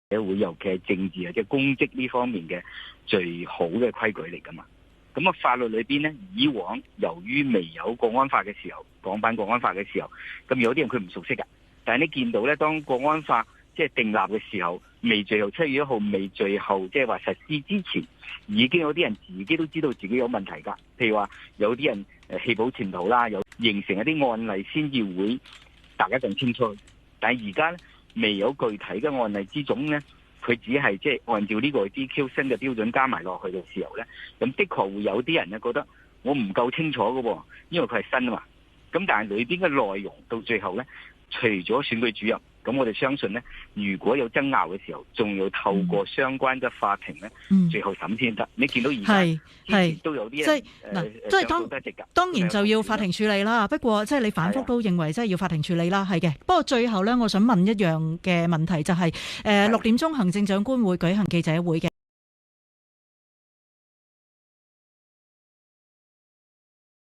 社會，尤其係政治或者公職呢方面嘅最好嘅規矩嚟噶嘛。咁啊，法律裏邊咧，以往由於未有國安法嘅時候，港版國安法嘅時候，咁有啲人佢唔熟悉噶。但係你見到咧，當國安法即係訂立嘅時候，未最後7月1號，未最後即係話實施之前，已經有啲人自己都知道自己有問題噶。譬如話有啲人棄保潛逃啦，有形成一啲案例先至會大家更清楚。但係而家咧，未有具體嘅案例之中咧。佢只係即係按照呢個 DQ 新嘅標準加埋落去嘅時候呢，咁的確會有啲人咧覺得我唔夠清楚嘅喎，因為佢係新啊嘛。咁但係裏邊嘅內容到最後呢，除咗選舉主任，咁我哋相信呢，如果有爭拗嘅時候，仲要透過相關嘅法庭呢，最後審先得。你見到而家都有啲人即係當然就要法庭處理啦。不過即係你反覆都認為即係要法庭處理啦，係嘅。不過最後呢，我想問一樣嘅問題就係6點鐘行政長官會舉行記者會嘅。